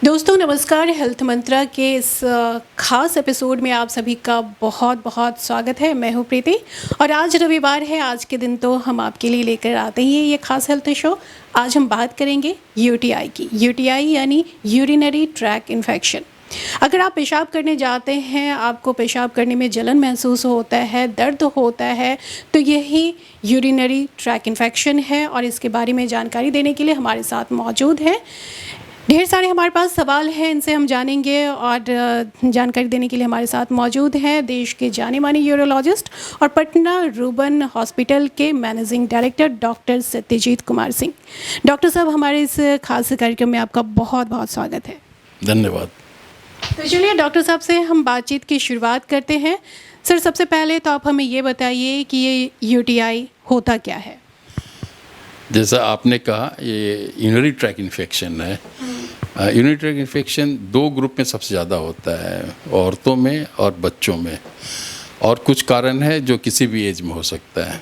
दोस्तों नमस्कार। हेल्थ मंत्रा के इस खास एपिसोड में आप सभी का बहुत बहुत स्वागत है। मैं हूं प्रीति और आज रविवार है। आज के दिन तो हम आपके लिए लेकर आते ही हैं ये खास हेल्थ शो। आज हम बात करेंगे यूटीआई की। यूटीआई यानी यूरिनरी ट्रैक इन्फेक्शन। अगर आप पेशाब करने जाते हैं, आपको पेशाब करने में जलन महसूस होता है, दर्द होता है, तो यही यूरिनरी ट्रैक इन्फेक्शन है। और इसके बारे में जानकारी देने के लिए हमारे साथ मौजूद है, ढेर सारे हमारे पास सवाल हैं, इनसे हम जानेंगे। और जानकारी देने के लिए हमारे साथ मौजूद हैं देश के जाने माने यूरोलॉजिस्ट और पटना रूबन हॉस्पिटल के managing director doctor Satyajit Kumar Singh. Doctor साहब, हमारे इस खास कार्यक्रम में आपका बहुत बहुत स्वागत है। धन्यवाद। तो चलिए डॉक्टर साहब से हम बातचीत की शुरुआत करते हैं। सर, सबसे पहले तो आप हमें ये बताइए कि ये यूटीआई होता क्या है। जैसा आपने कहा, ये यूरिनरी ट्रैक इन्फेक्शन है। यूरिनरी ट्रैक इन्फेक्शन दो ग्रुप में सबसे ज़्यादा होता है, औरतों में और बच्चों में। और कुछ कारण है जो किसी भी एज में हो सकता है।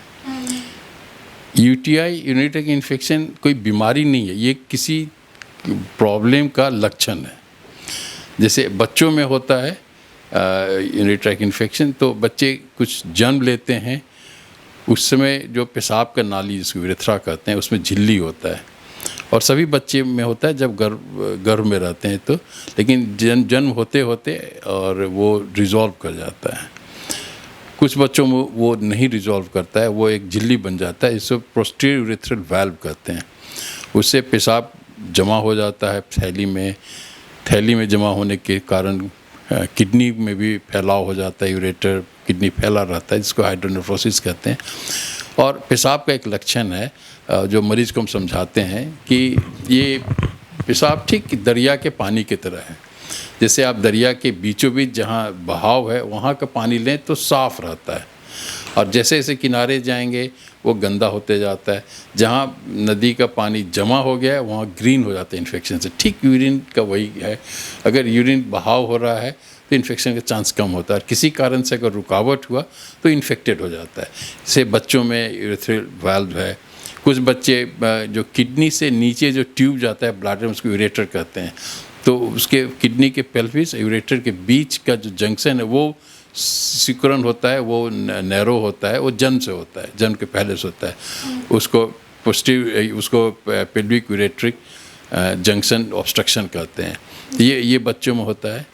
यूटीआई यूरिनरी ट्रैक इन्फेक्शन कोई बीमारी नहीं है, ये किसी प्रॉब्लम का लक्षण है। जैसे बच्चों में होता है यूरिनरी ट्रैक इन्फेक्शन, तो बच्चे कुछ जन्म लेते हैं, उस समय जो पेशाब का नाली जिसको यूरेथ्रा कहते हैं उसमें झिल्ली होता है। और सभी बच्चे में होता है जब गर्भ में रहते हैं तो, लेकिन जन्म होते होते और वो रिजॉल्व कर जाता है। कुछ बच्चों में वो नहीं रिजॉल्व करता है, वो एक झिल्ली बन जाता है, इसको पोस्टीरियर यूरेथ्रल वाल्व कहते हैं। उससे पेशाब जमा हो जाता है थैली में जमा होने के कारण किडनी में भी फैलाव हो जाता है, यूरेटर किडनी फैला रहता है, जिसको हाइड्रोनेफ्रोसिस कहते हैं। और पेशाब का एक लक्षण है जो मरीज को हम समझाते हैं कि ये पेशाब ठीक दरिया के पानी की तरह है। जैसे आप दरिया के बीचों बीच जहाँ बहाव है वहाँ का पानी लें तो साफ़ रहता है, और जैसे जैसे किनारे जाएंगे वो गंदा होते जाता है। जहाँ नदी का पानी जमा हो गया है वहाँ ग्रीन हो जाता है इन्फेक्शन से। ठीक यूरिन का वही है, अगर यूरिन बहाव हो रहा है तो इन्फेक्शन का चांस कम होता है, और किसी कारण से अगर रुकावट हुआ तो इन्फेक्टेड हो जाता है। जैसे बच्चों में यूरेथ्रल वाल्व है। कुछ बच्चे जो किडनी से नीचे जो ट्यूब जाता है ब्लैडर में, उसको यूरेटर कहते हैं, तो उसके किडनी के पेल्विस यूरेटर के बीच का जो जंक्शन है वो सिकुड़न होता है, वो नैरो होता है, वो जन्म से होता है, जन्म के पहले से होता है। उसको पेल्विक यूरेट्रिक जंक्शन ऑब्स्ट्रक्शन कहते हैं। ये बच्चों में होता है।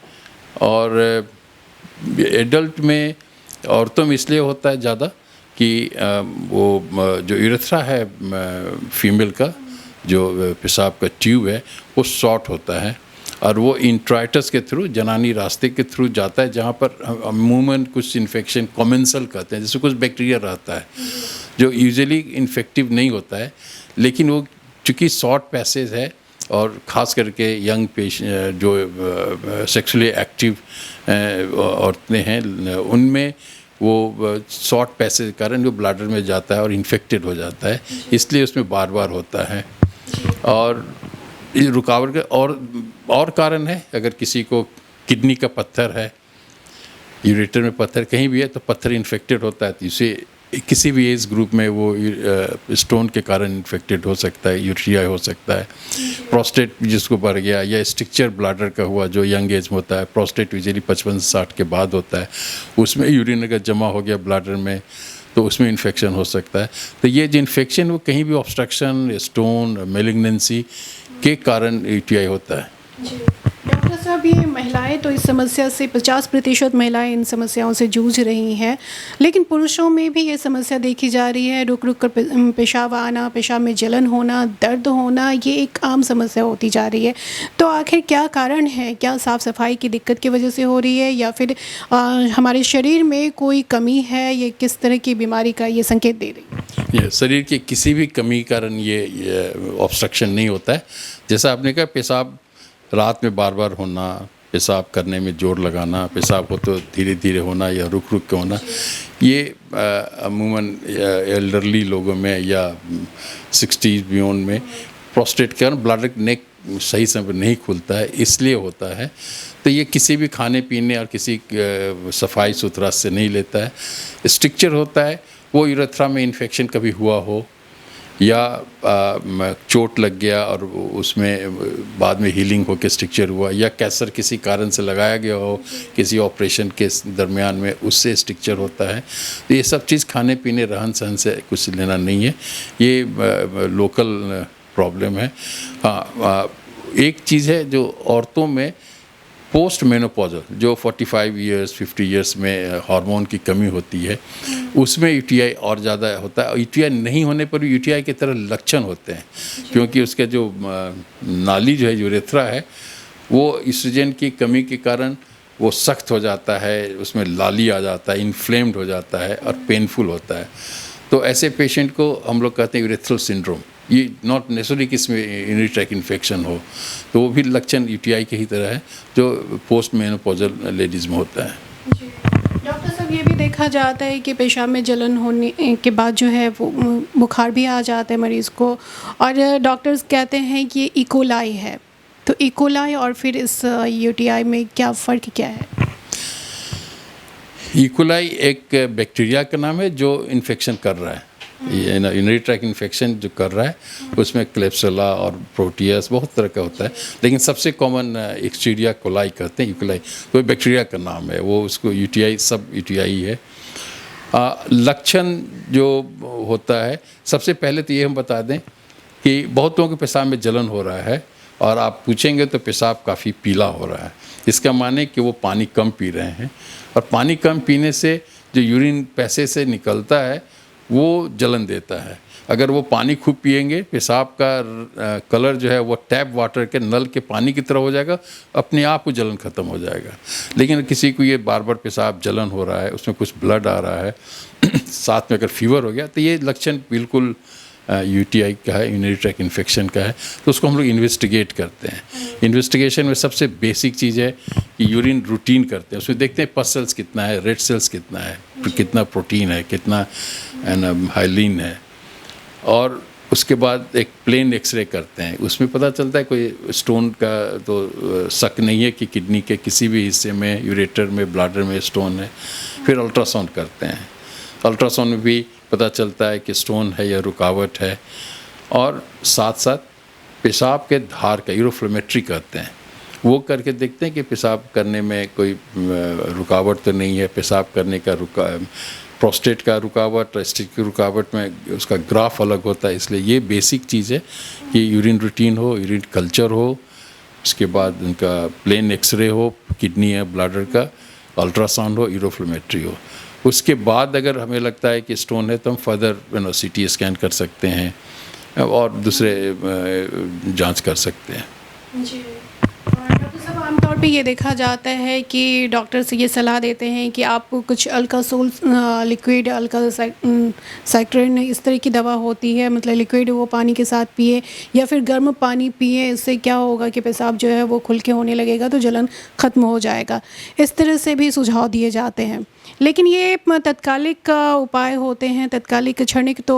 और एडल्ट में, औरतों में इसलिए होता है ज़्यादा कि वो जो यूरेथ्रा है फीमेल का, जो पेशाब का ट्यूब है, वो शॉर्ट होता है और वो इंट्राइटस के थ्रू, जनानी रास्ते के थ्रू जाता है, जहाँ पर अमूमन कुछ इन्फेक्शन कॉमेंसल कहते हैं, जैसे कुछ बैक्टीरिया रहता है जो यूजुअली इन्फेक्टिव नहीं होता है, लेकिन वो चूँकि शॉर्ट पैसेज है और ख़ास करके यंग पेशेंट जो सेक्सुअली एक्टिव औरतें हैं उनमें वो शॉर्ट पैसेज के कारण जो ब्लैडर में जाता है और इन्फेक्टेड हो जाता है, इसलिए उसमें बार बार होता है। और इस रुकावट के और कारण है, अगर किसी को किडनी का पत्थर है, यूरेटर में पत्थर कहीं भी है तो पत्थर इन्फेक्टेड होता है, तो इसे किसी भी एज ग्रुप में वो स्टोन के कारण इन्फेक्टेड हो सकता है, यूटीआई हो सकता है। प्रोस्टेट जिसको बढ़ गया, या स्ट्रक्चर ब्लैडर का हुआ जो यंग एज में होता है, प्रोस्टेट यूजुअली 55 से 60 के बाद होता है, उसमें यूरिन अगर जमा हो गया ब्लैडर में तो उसमें इन्फेक्शन हो सकता है। तो ये जो इन्फेक्शन वो कहीं भी ऑब्स्ट्रक्शन, स्टोन, मेलिग्नेंसी के कारण यूटीआई होता है। डॉक्टर साहब, ये महिलाएं तो इस समस्या से 50% महिलाएं इन समस्याओं से जूझ रही हैं, लेकिन पुरुषों में भी ये समस्या देखी जा रही है। रुक रुक कर पेशाब आना, पेशाब में जलन होना, दर्द होना, ये एक आम समस्या होती जा रही है। तो आखिर क्या कारण है? क्या साफ़ सफाई की दिक्कत की वजह से हो रही है, या फिर हमारे शरीर में कोई कमी है? ये किस तरह की बीमारी का ये संकेत दे रही है? ये शरीर की किसी भी कमी के कारण ये ऑब्स्ट्रक्शन नहीं होता है। जैसा आपने कहा, पेशाब रात में बार बार होना, पेशाब करने में जोर लगाना, पेशाब हो तो धीरे धीरे होना या रुक रुक के होना, ये अमूमन एल्डरली लोगों में या 60 बियॉन्ड में प्रोस्टेट के कारण ब्लैडर नेक सही समय पर नहीं खुलता है, इसलिए होता है। तो ये किसी भी खाने पीने और किसी सफाई सुथरा से नहीं लेता है। स्ट्रक्चर होता है, वो यूरेथ्रा में इन्फेक्शन कभी हुआ हो या चोट लग गया और उसमें बाद में हीलिंग होकर स्ट्रक्चर हुआ, या कैंसर किसी कारण से लगाया गया हो किसी ऑपरेशन के दरमियान में, उससे स्ट्रक्चर होता है। तो ये सब चीज़ खाने पीने रहन सहन से कुछ लेना नहीं है, ये लोकल प्रॉब्लम है। हाँ, एक चीज़ है जो औरतों में पोस्ट मेनोपॉजल, जो 45 ईयर्स 50 ईयर्स में हार्मोन की कमी होती है, उसमें यूटीआई और ज़्यादा होता है। यूटीआई नहीं होने पर भी यूटीआई की तरह लक्षण होते हैं, क्योंकि उसके जो नाली जो है, यूरेथ्रा है, वो ईस्ट्रोजन की कमी के कारण वो सख्त हो जाता है, उसमें लाली आ जाता है, इन्फ्लेम्ड हो जाता है और पेनफुल होता है। तो ऐसे पेशेंट को हम लोग कहते हैं यूरेथ्रल सिंड्रोम। ये नॉट नेसेसरी कि इसमें यूरिनरी ट्रैक इन्फेक्शन हो, तो वो भी लक्षण यूटीआई के ही तरह है जो पोस्ट मेनोपॉजल लेडीज़ में होता है। जी डॉक्टर साहब, ये भी देखा जाता है कि पेशाब में जलन होने के बाद जो है वो बुखार भी आ जाता है मरीज़ को, और डॉक्टर्स कहते हैं कि इकोलाई है। तो इकोलाई और फिर इस यूटीआई में क्या फ़र्क क्या है? इकोलाई एक बैक्टीरिया का नाम है जो इन्फेक्शन कर रहा है, यूरिनरी ट्रैक इन्फेक्शन जो कर रहा है, उसमें क्लेप्सुला और प्रोटियस बहुत तरह का होता है, लेकिन सबसे कॉमन एक्सटीरिया कोलाई कहते हैं, इकोलाई तो बैक्टीरिया का नाम है, वो उसको यूटीआई सब यूटीआई है। लक्षण जो होता है, सबसे पहले तो ये हम बता दें कि बहुत लोगों के पेशाब में जलन हो रहा है और आप पूछेंगे तो पेशाब काफ़ी पीला हो रहा है। इसका माने कि वो पानी कम पी रहे हैं, और पानी कम पीने से जो यूरिन पैसे से निकलता है वो जलन देता है। अगर वो पानी खूब पिएंगे, पेशाब का कलर जो है वो टैप वाटर के नल के पानी की तरह हो जाएगा, अपने आप वो जलन ख़त्म हो जाएगा। लेकिन किसी को ये बार बार पेशाब जलन हो रहा है, उसमें कुछ ब्लड आ रहा है साथ में अगर फीवर हो गया, तो ये लक्षण बिल्कुल यूटीआई का है, यूरिनरी ट्रैक इन्फेक्शन का है। तो उसको हम लोग इन्वेस्टिगेट करते हैं। इन्वेस्टिगेशन में सबसे बेसिक चीज़ है कि यूरिन रूटीन करते हैं, उसमें देखते हैं पस सेल्स कितना है, रेड सेल्स कितना है, कितना प्रोटीन है, कितना हाइलीन है, और उसके बाद एक प्लेन एक्सरे करते हैं। उसमें पता चलता है कोई स्टोन का तो शक नहीं है कि किडनी के किसी भी हिस्से में, यूरेटर में, ब्लैडर में स्टोन है। फिर अल्ट्रासाउंड करते हैं, अल्ट्रासाउंड में भी पता चलता है कि स्टोन है या रुकावट है, और साथ साथ पेशाब के धार का यूरोफ्लोमेट्री करते हैं, वो करके देखते हैं कि पेशाब करने में कोई रुकावट तो नहीं है। पेशाब करने का प्रोस्टेट का रुकावट, टेस्टिस की रुकावट में उसका ग्राफ अलग होता है। इसलिए ये बेसिक चीज़ है कि यूरिन रूटीन हो, यूरिन कल्चर हो, उसके बाद उनका प्लेन एक्सरे हो, किडनी है, ब्लैडर का, अल्ट्रासाउंड हो, यूरोफ्लोमेट्री हो। उसके बाद अगर हमें लगता है कि स्टोन है तो हम फर्दर सीटी स्कैन कर सकते हैं और दूसरे जांच कर सकते हैं। जी, डॉक्टर साहब, आमतौर पे ये देखा जाता है कि डॉक्टर्स ये सलाह देते हैं कि आप कुछ अल्कासोल लिक्विड, अल्कासाइक्लिन, इस तरह की दवा होती है, मतलब लिक्विड, वो पानी के साथ पिए या फिर गर्म पानी पिए। इससे क्या होगा कि पेशाब जो है वो खुल के होने लगेगा तो जलन ख़त्म हो जाएगा। इस तरह से भी सुझाव दिए जाते हैं, लेकिन ये तत्कालिक उपाय होते हैं, तत्कालिक क्षणिक तो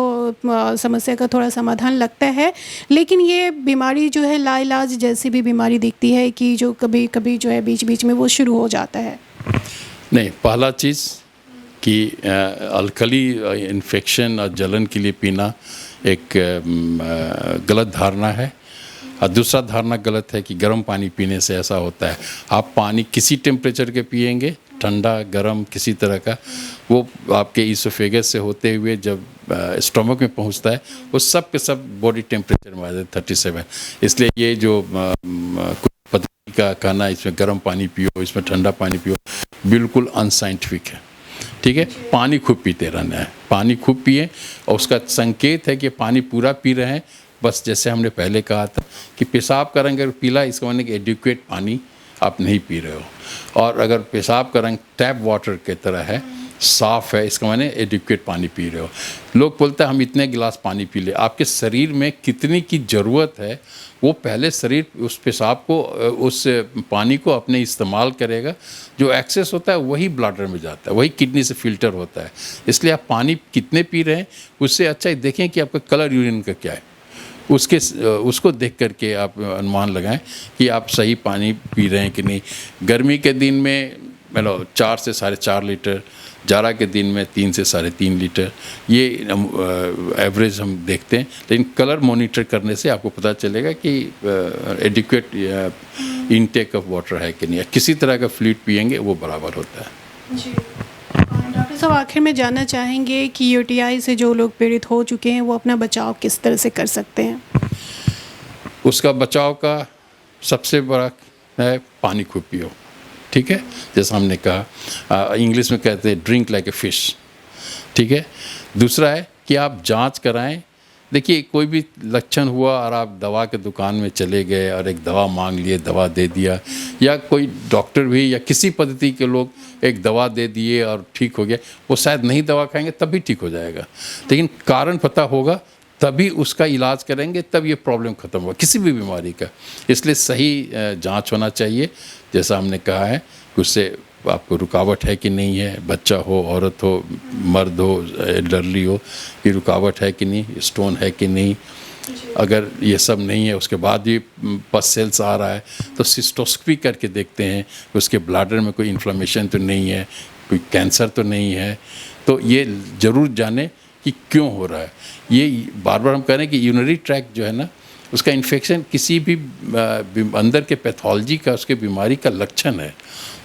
समस्या का थोड़ा समाधान लगता है, लेकिन ये बीमारी जो है लाइलाज जैसी भी बीमारी दिखती है कि जो कभी कभी जो है बीच बीच में वो शुरू हो जाता है। नहीं, पहला चीज़ कि अल्कली इन्फेक्शन और जलन के लिए पीना एक गलत धारणा है, और दूसरा धारणा गलत है कि गर्म पानी पीने से ऐसा होता है। आप पानी किसी टेम्परेचर के पिएंगे, ठंडा गरम किसी तरह का, वो आपके ईसोफेगस से होते हुए जब स्टमक में पहुंचता है वो सब के सब बॉडी टेम्परेचर में आ जाता है 37। इसलिए ये जो पद्धति का कहना इसमें गर्म पानी पियो, इसमें ठंडा पानी पियो, बिल्कुल अनसाइंटिफिक है। ठीक है, पानी खूब पीते रहना है, पानी खूब पिए, और उसका संकेत है कि पानी पूरा पी रहे हैं। बस जैसे हमने पहले कहा था कि पेशाब का रंग अगर पीला, इसका मतलब कि एडिक्वेट पानी आप नहीं पी रहे हो, और अगर पेशाब का रंग टैप वाटर की तरह है, साफ़ है, इसका माने एडिक्वेट पानी पी रहे हो। लोग बोलते हैं हम इतने गिलास पानी पी ले, आपके शरीर में कितनी की ज़रूरत है वो पहले शरीर उस पेशाब को, उस पानी को अपने इस्तेमाल करेगा। जो एक्सेस होता है वही ब्लैडर में जाता है, वही किडनी से फिल्टर होता है। इसलिए आप पानी कितने पी रहे हैं उससे अच्छा ही देखें कि आपका कलर यूरिन का क्या है, उसको देख करके आप अनुमान लगाएं कि आप सही पानी पी रहे हैं कि नहीं। गर्मी के दिन में 4 से 4.5 लीटर, जाड़ा के दिन में 3 से 3.5 लीटर, ये एवरेज हम देखते हैं। लेकिन कलर मॉनिटर करने से आपको पता चलेगा कि एडिक्वेट इनटेक ऑफ वाटर है कि नहीं, किसी तरह का फ्लूइड पिएंगे वो बराबर होता है। जी। डॉक्टर साहब, आखिर में जानना चाहेंगे कि यूटीआई से जो लोग पीड़ित हो चुके हैं वो अपना बचाव किस तरह से कर सकते हैं? उसका बचाव का सबसे बड़ा है पानी खूब पियो, ठीक है, जैसा हमने कहा, इंग्लिश में कहते हैं ड्रिंक लाइक ए फिश, ठीक है। दूसरा है कि आप जांच कराएं। देखिए, कोई भी लक्षण हुआ और आप दवा के दुकान में चले गए और एक दवा मांग लिए, दवा दे दिया, या कोई डॉक्टर भी या किसी पद्धति के लोग एक दवा दे दिए और ठीक हो गया, वो शायद नहीं दवा खाएंगे तब भी ठीक हो जाएगा। लेकिन कारण पता होगा तभी उसका इलाज करेंगे, तब ये प्रॉब्लम ख़त्म होगा किसी भी बीमारी का। इसलिए सही जांच होना चाहिए, जैसा हमने कहा है कि उससे आपको रुकावट है कि नहीं है, बच्चा हो, औरत हो, मर्द हो, एल्डरली हो, ये रुकावट है कि नहीं, स्टोन है कि नहीं। अगर ये सब नहीं है, उसके बाद भी पस सेल्स आ रहा है, तो सिस्टोस्कोपी करके देखते हैं कि उसके ब्लैडर में कोई इन्फ्लेमेशन तो नहीं है, कोई कैंसर तो नहीं है। तो ये ज़रूर जाने कि क्यों हो रहा है। ये बार बार हम कह रहे हैं कि यूरिनरी ट्रैक्ट जो है ना, उसका इन्फेक्शन किसी भी अंदर के पैथोलॉजी का, उसके बीमारी का लक्षण है।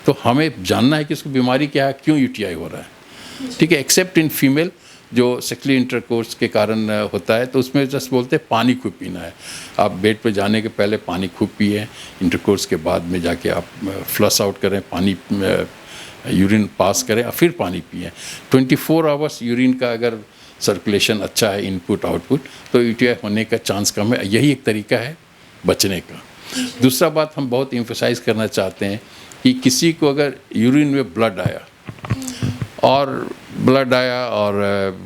तो हमें जानना है कि उसकी बीमारी क्या है, क्यों यूटीआई हो रहा है, ठीक है। एक्सेप्ट इन फीमेल जो सेक्सुअल इंटरकोर्स के कारण होता है, तो उसमें जस्ट बोलते हैं पानी खूब पीना है। आप बेड पे जाने के पहले पानी खूब पिए, इंटरकोर्स के बाद में जाके आप फ्लश आउट करें, पानी यूरिन पास करें और फिर पानी पिए। 24 आवर्स यूरिन का अगर सर्कुलेशन अच्छा है, इनपुट आउटपुट, तो यूटीआई होने का चांस कम है। यही एक तरीका है बचने का। दूसरा बात हम बहुत एम्फसाइज करना चाहते हैं कि किसी को अगर यूरिन में ब्लड आया और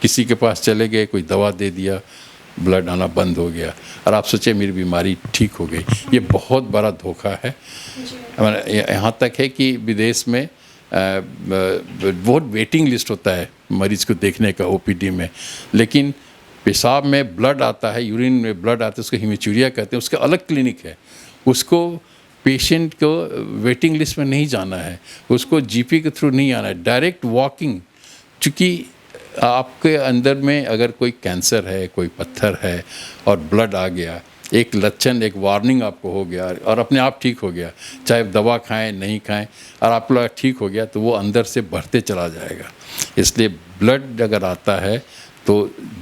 किसी के पास चले गए, कोई दवा दे दिया, ब्लड आना बंद हो गया और आप सोचे मेरी बीमारी ठीक हो गई, ये बहुत बड़ा धोखा है। यहाँ तक है कि विदेश में बहुत वेटिंग लिस्ट होता है मरीज को देखने का ओपीडी में, लेकिन पेशाब में ब्लड आता है, यूरिन में ब्लड आता है, उसको हीमेचूरिया कहते हैं, उसका अलग क्लिनिक है। उसको पेशेंट को वेटिंग लिस्ट में नहीं जाना है, उसको जीपी के थ्रू नहीं आना है, डायरेक्ट वॉकिंग। चूँकि आपके अंदर में अगर कोई कैंसर है, कोई पत्थर है और ब्लड आ गया, एक लक्षण, एक वार्निंग आपको हो गया और अपने आप ठीक हो गया, चाहे दवा खाएं नहीं खाएं, और आप लोग ठीक हो गया तो वो अंदर से बढ़ते चला जाएगा। इसलिए ब्लड अगर आता है तो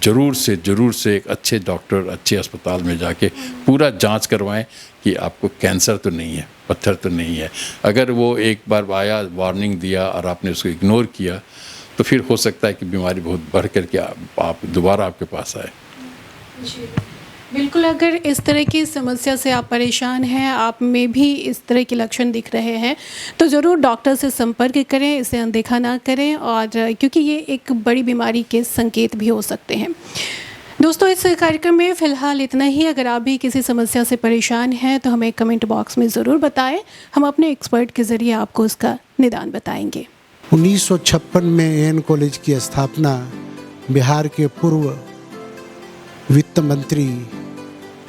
ज़रूर से एक अच्छे डॉक्टर, अच्छे अस्पताल में जाके पूरा जांच करवाएं कि आपको कैंसर तो नहीं है, पत्थर तो नहीं है। अगर वो एक बार आया, वार्निंग दिया और आपने उसको इग्नोर किया, तो फिर हो सकता है कि बीमारी बहुत बढ़ करके आप दोबारा आपके पास आए। जी बिल्कुल, अगर इस तरह की समस्या से आप परेशान हैं, आप में भी इस तरह के लक्षण दिख रहे हैं, तो ज़रूर डॉक्टर से संपर्क करें, इसे अनदेखा ना करें, और क्योंकि ये एक बड़ी बीमारी के संकेत भी हो सकते हैं। दोस्तों, इस कार्यक्रम में फ़िलहाल इतना ही। अगर आप भी किसी समस्या से परेशान हैं तो हमें कमेंट बॉक्स में ज़रूर बताएं, हम अपने एक्सपर्ट के ज़रिए आपको उसका निदान बताएंगे। 1956 में एएन कॉलेज की स्थापना बिहार के पूर्व वित्त मंत्री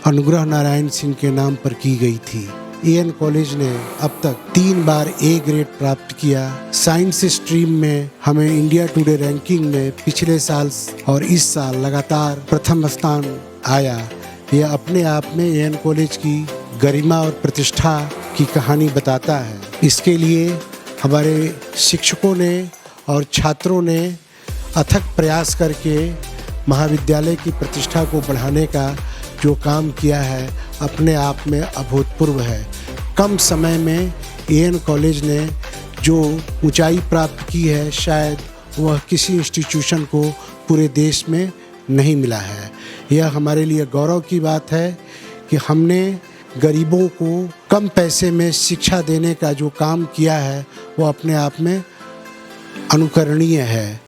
अनुग्रह नारायण सिंह के नाम पर की गई थी। एएन कॉलेज ने अब तक 3 बार ए ग्रेड प्राप्त किया। साइंस स्ट्रीम में हमें इंडिया टुडे रैंकिंग में पिछले साल और इस साल लगातार प्रथम स्थान आया। यह अपने आप में एएन कॉलेज की गरिमा और प्रतिष्ठा की कहानी बताता है। इसके लिए हमारे शिक्षकों ने और छात्रों ने अथक प्रयास करके महाविद्यालय की प्रतिष्ठा को बढ़ाने का जो काम किया है, अपने आप में अभूतपूर्व है। कम समय में एएन कॉलेज ने जो ऊंचाई प्राप्त की है, शायद वह किसी इंस्टीट्यूशन को पूरे देश में नहीं मिला है। यह हमारे लिए गौरव की बात है कि हमने गरीबों को कम पैसे में शिक्षा देने का जो काम किया है, वो अपने आप में अनुकरणीय है।